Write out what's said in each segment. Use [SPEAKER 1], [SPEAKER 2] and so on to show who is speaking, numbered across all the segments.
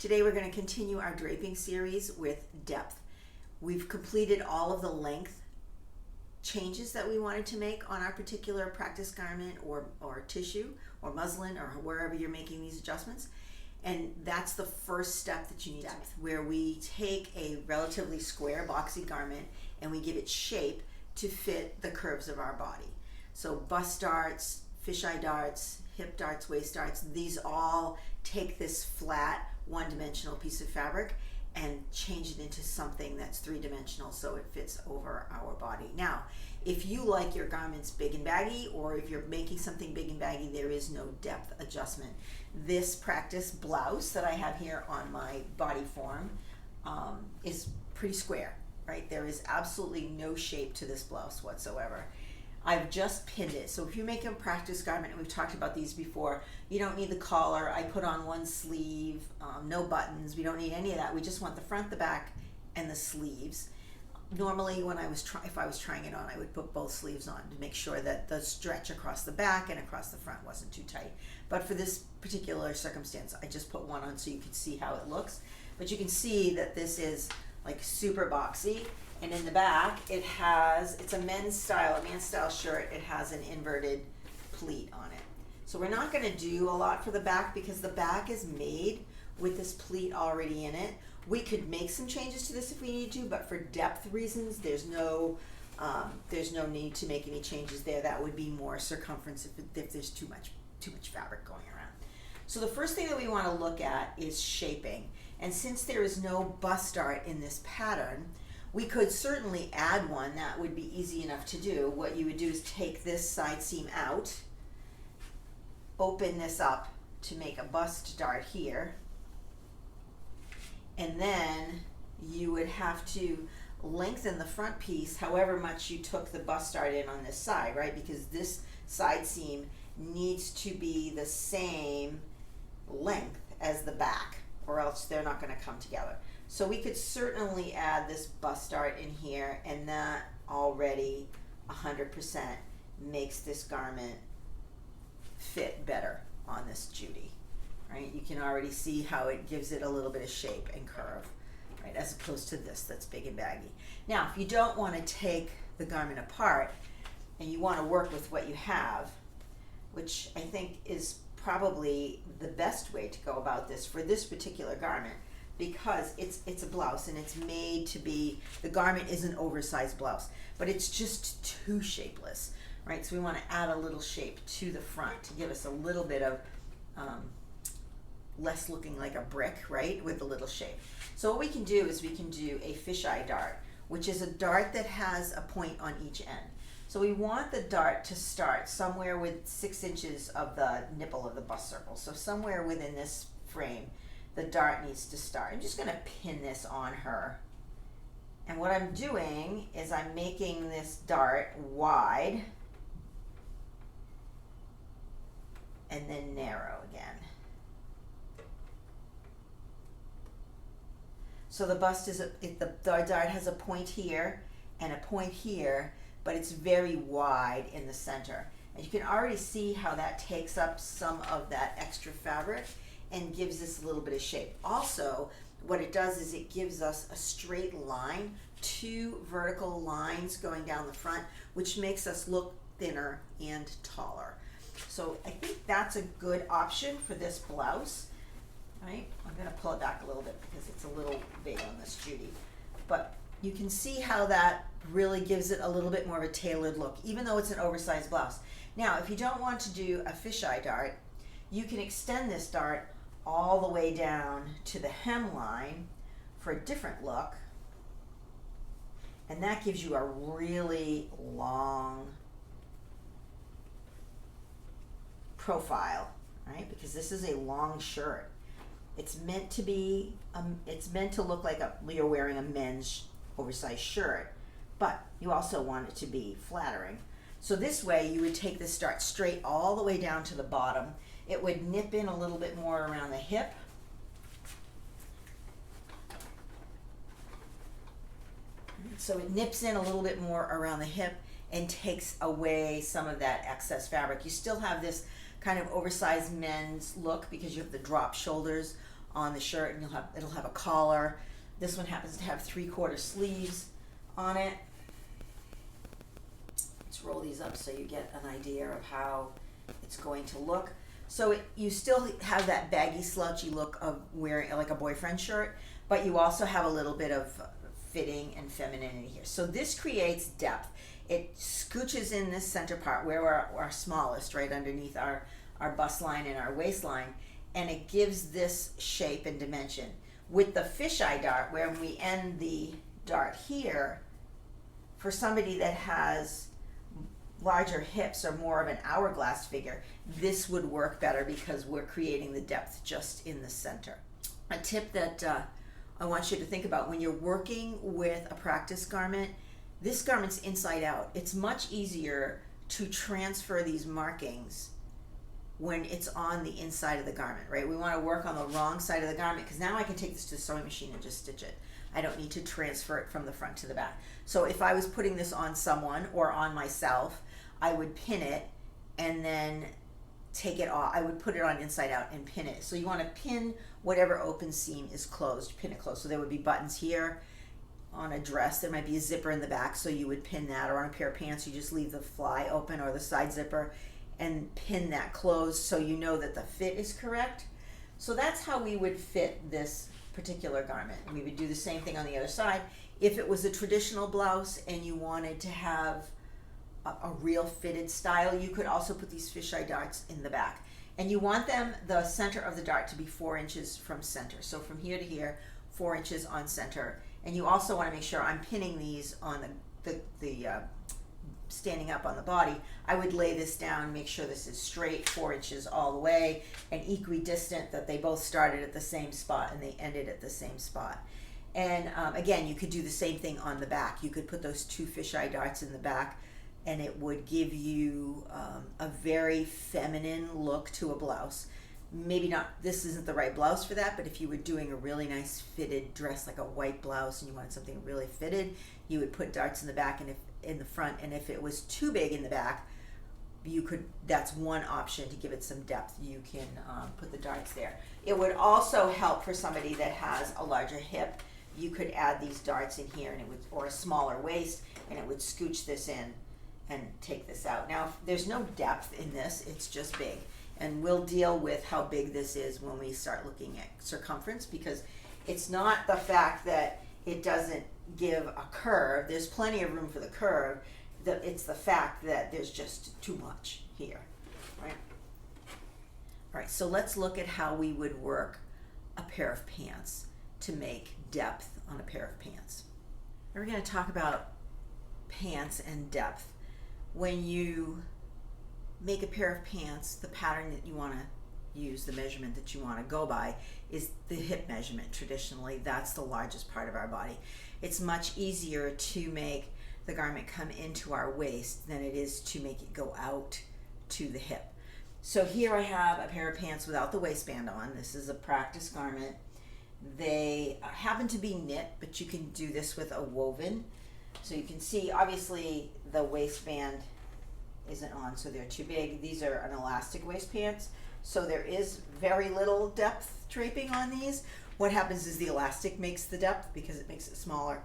[SPEAKER 1] Today we're going to continue our draping series with depth. We've completed all of the length changes that we wanted to make on our particular practice garment or tissue or muslin or wherever you're making these adjustments. And that's the first step that you need to make, where we take a relatively square boxy garment and we give it shape to fit the curves of our body. So bust darts, fisheye darts, hip darts, waist darts, these all take this flat one-dimensional piece of fabric and change it into something that's three-dimensional so it fits over our body. Now, if you like your garments big and baggy, or if you're making something big and baggy, there is no depth adjustment. This practice blouse that I have here on my body form is pretty square, right? There is absolutely no shape to this blouse whatsoever. I've just pinned it. So if you make a practice garment, and we've talked about these before, you don't need the collar. I put on one sleeve, no buttons. We don't need any of that. We just want the front, the back, and the sleeves. Normally, when if I was trying it on, I would put both sleeves on to make sure that the stretch across the back and across the front wasn't too tight. But for this particular circumstance, I just put one on so you can see how it looks. But you can see that this is like super boxy. And in the back, it's a men's style shirt. It has an inverted pleat on it. So we're not going to do a lot for the back because the back is made with this pleat already in it. We could make some changes to this if we need to, but for depth reasons, there's no need to make any changes there. That would be more circumference if there's too much fabric going around. So the first thing that we want to look at is shaping. And since there is no bust dart in this pattern, we could certainly add one. That would be easy enough to do. What you would do is take this side seam out, open this up to make a bust dart here, and then you would have to lengthen the front piece however much you took the bust dart in on this side, right? Because this side seam needs to be the same length as the back, or else they're not going to come together. So we could certainly add this bust dart in here, and that already 100% makes this garment fit better on this Judy, right? You can already see how it gives it a little bit of shape and curve, right? As opposed to this that's big and baggy. Now, if you don't want to take the garment apart and you want to work with what you have, which I think is probably the best way to go about this for this particular garment, because it's a blouse and it's made to be, the garment is an oversized blouse, but it's just too shapeless, right? So we want to add a little shape to the front to give us a little bit of less looking like a brick, right, with a little shape. So what we can do is we can do a fisheye dart, which is a dart that has a point on each end. So we want the dart to start somewhere with 6 inches of the nipple of the bust circle. So somewhere within this frame, the dart needs to start. I'm just going to pin this on her. And what I'm doing is I'm making this dart wide and then narrow again. So the bust is, the dart has a point here and a point here, but it's very wide in the center. And you can already see how that takes up some of that extra fabric and gives this a little bit of shape. Also, what it does is it gives us a straight line, 2 vertical lines going down the front, which makes us look thinner and taller. So I think that's a good option for this blouse, right? I'm gonna pull it back a little bit because it's a little big on this Judy. But you can see how that really gives it a little bit more of a tailored look, even though it's an oversized blouse. Now, if you don't want to do a fisheye dart, you can extend this dart all the way down to the hemline for a different look, and that gives you a really long profile, right? Because this is a long shirt. It's meant to be, it's meant to look like you're wearing a men's oversized shirt, but you also want it to be flattering. So this way you would take this dart straight all the way down to the bottom. It would nip in a little bit more around the hip. So it nips in a little bit more around the hip and takes away some of that excess fabric. You still have this kind of oversized men's look because you have the drop shoulders on the shirt, and it'll have a collar. This one happens to have 3/4 sleeves on it. Let's roll these up so you get an idea of how it's going to look. So you still have that baggy, slouchy look of wearing like a boyfriend shirt, but you also have a little bit of fitting and femininity here. So this creates depth. It scooches in this center part where we're our smallest, right underneath our bust line and our waistline, and it gives this shape and dimension. With the fisheye dart, where we end the dart here, for somebody that has larger hips or more of an hourglass figure, this would work better because we're creating the depth just in the center. A tip that I want you to think about when you're working with a practice garment, this garment's inside out. It's much easier to transfer these markings when it's on the inside of the garment, right? We want to work on the wrong side of the garment because now I can take this to the sewing machine and just stitch it. I don't need to transfer it from the front to the back. So if I was putting this on someone or on myself, I would pin it and then take it off. I would put it on inside out and pin it. So you want to pin whatever open seam is closed, pin it closed. So there would be buttons here on a dress. There might be a zipper in the back, so you would pin that, or on a pair of pants, you just leave the fly open or the side zipper and pin that closed so you know that the fit is correct. So that's how we would fit this particular garment. We would do the same thing on the other side. If it was a traditional blouse and you wanted to have a real fitted style, you could also put these fisheye darts in the back. And you want them, the center of the dart to be 4 inches from center. So from here to here, 4 inches on center. And you also want to make sure I'm pinning these on the standing up on the body. I would lay this down, make sure this is straight, 4 inches all the way, and equidistant, that they both started at the same spot and they ended at the same spot. And again, you could do the same thing on the back. You could put those 2 fisheye darts in the back, and it would give you a very feminine look to a blouse. Maybe not, this isn't the right blouse for that, but if you were doing a really nice fitted dress, like a white blouse, and you wanted something really fitted, you would put darts in the back and in the front. And if it was too big in the back, you could, that's one option to give it some depth. You can put the darts there. It would also help for somebody that has a larger hip. You could add these darts in here, and it would, or a smaller waist, and it would scooch this in and take this out. Now, there's no depth in this, it's just big. And we'll deal with how big this is when we start looking at circumference, because it's not the fact that it doesn't give a curve. There's plenty of room for the curve. It's the fact that there's just too much here, right? All right, so let's look at how we would work a pair of pants to make depth on a pair of pants. And we're going to talk about pants and depth. When you make a pair of pants, the pattern that you want to use, the measurement that you want to go by, is the hip measurement. Traditionally, that's the largest part of our body. It's much easier to make the garment come into our waist than it is to make it go out to the hip. So here I have a pair of pants without the waistband on. This is a practice garment. They happen to be knit, but you can do this with a woven. So you can see, obviously, the waistband isn't on, so they're too big. These are an elastic waist pants, so there is very little depth draping on these. What happens is the elastic makes the depth because it makes it smaller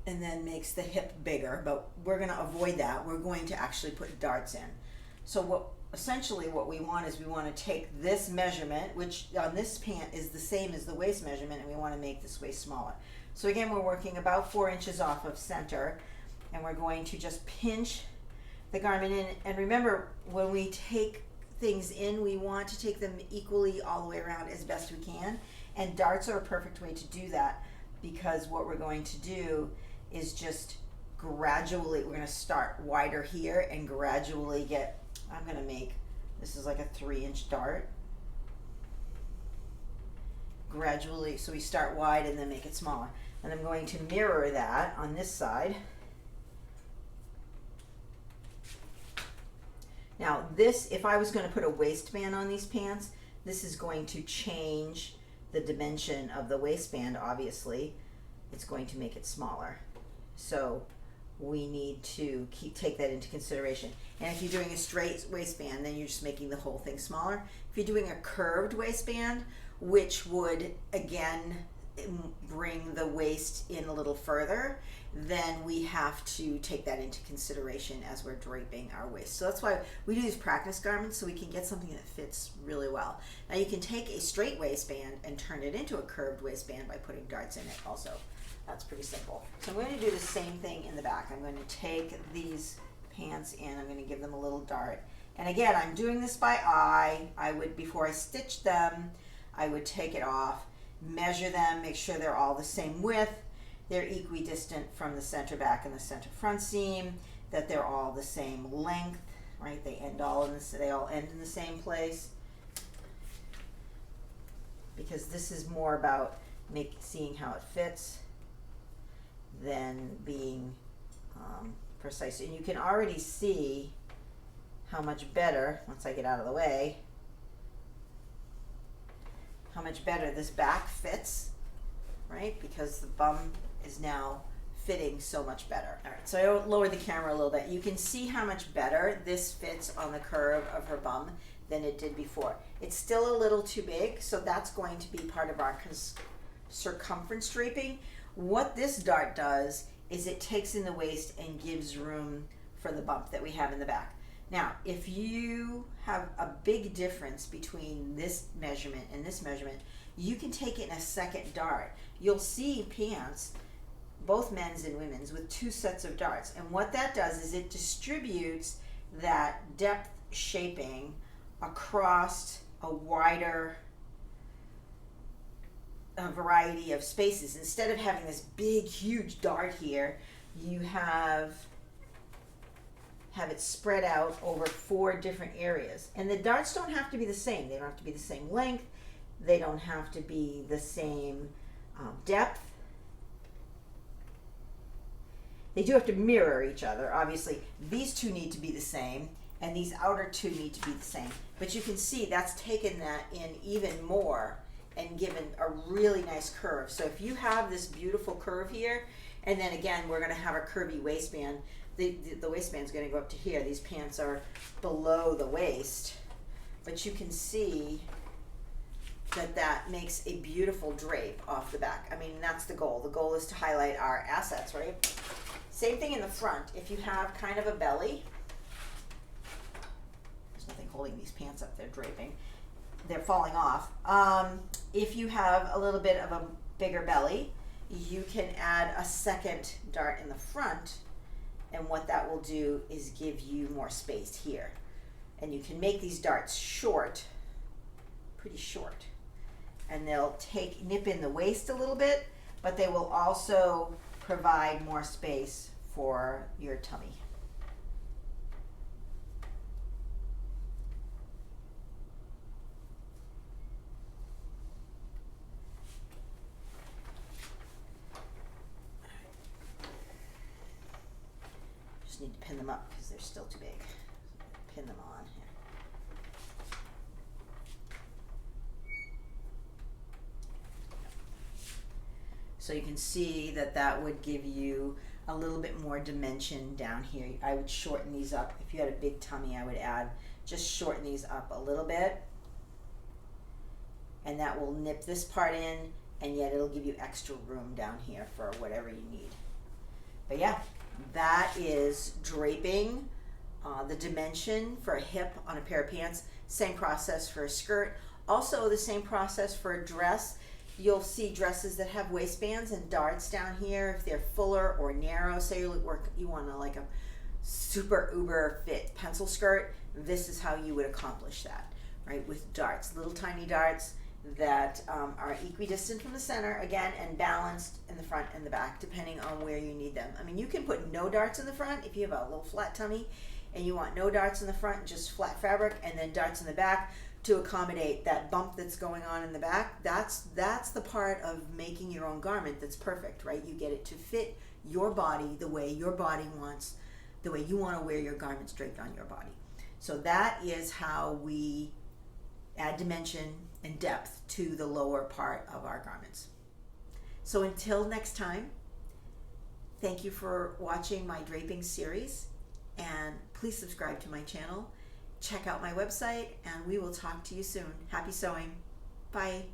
[SPEAKER 1] and then makes the hip bigger, but we're going to avoid that. We're going to actually put darts in. So essentially what we want is we want to take this measurement, which on this pant is the same as the waist measurement, and we want to make this waist smaller. So again, we're working about 4 inches off of center, and we're going to just pinch the garment in. And remember, when we take things in, we want to take them equally all the way around as best we can. And darts are a perfect way to do that, because what we're going to do is just gradually, we're going to start wider here and gradually get, I'm going to make, this is like a 3-inch dart. Gradually, so we start wide and then make it smaller. And I'm going to mirror that on this side. Now this, if I was going to put a waistband on these pants, this is going to change the dimension of the waistband, obviously. It's going to make it smaller. So we need to take that into consideration. And if you're doing a straight waistband, then you're just making the whole thing smaller. If you're doing a curved waistband which would again bring the waist in a little further, then we have to take that into consideration as we're draping our waist. So that's why we do these practice garments, so we can get something that fits really well. Now you can take a straight waistband and turn it into a curved waistband by putting darts in it also. That's pretty simple. So I'm going to do the same thing in the back. I'm going to take these pants in, I'm going to give them a little dart. And again, I'm doing this by eye. I would, before I stitch them, I would take it off, measure them, make sure they're all the same width, they're equidistant from the center back and the center front seam, that they're all the same length, right? They all end in the same place. Because this is more about seeing how it fits than being precise. And you can already see how much better, once I get out of the way, how much better this back fits, right? Because the bum is now fitting so much better. All right, so I lowered the camera a little bit. You can see how much better this fits on the curve of her bum than it did before. It's still a little too big, so that's going to be part of our circumference draping. What this dart does is it takes in the waist and gives room for the bump that we have in the back. Now, if you have a big difference between this measurement and this measurement, you can take it in a second dart. You'll see pants, both men's and women's, with 2 sets of darts. And what that does is it distributes that depth shaping across a wider variety of spaces. Instead of having this big, huge dart here, you have it spread out over 4 different areas. And the darts don't have to be the same. They don't have to be the same length. They don't have to be the same depth. They do have to mirror each other. Obviously, these 2 need to be the same, and these outer 2 need to be the same. But you can see that's taken that in even more and given a really nice curve. So if you have this beautiful curve here, and then again, we're going to have a curvy waistband. The waistband's going to go up to here. These pants are below the waist, but you can see that makes a beautiful drape off the back. I mean, that's the goal. The goal is to highlight our assets, right? Same thing in the front. If you have kind of a belly, there's nothing holding these pants up, they're draping. They're falling off. If you have a little bit of a bigger belly, you can add a second dart in the front, and what that will do is give you more space here. And you can make these darts short, pretty short, and they'll nip in the waist a little bit, but they will also provide more space for your tummy. Just need to pin them up because they're still too big. Pin them on here. So you can see that would give you a little bit more dimension down here. I would shorten these up. If you had a big tummy, I would just shorten these up a little bit. And that will nip this part in, and yet it'll give you extra room down here for whatever you need. But yeah, that is draping the dimension for a hip on a pair of pants. Same process for a skirt. Also the same process for a dress. You'll see dresses that have waistbands and darts down here if they're fuller or narrow. Say you want like a super uber fit pencil skirt. This is how you would accomplish that, right? With darts, little tiny darts that are equidistant from the center, again, and balanced in the front and the back, depending on where you need them. I mean, you can put no darts in the front if you have a little flat tummy and you want no darts in the front, just flat fabric, and then darts in the back to accommodate that bump that's going on in the back. That's the part of making your own garment that's perfect, right? You get it to fit your body the way your body wants, the way you want to wear your garments draped on your body. So that is how we add dimension and depth to the lower part of our garments. So until next time, thank you for watching my draping series, and please subscribe to my channel. Check out my website, and we will talk to you soon. Happy sewing. Bye.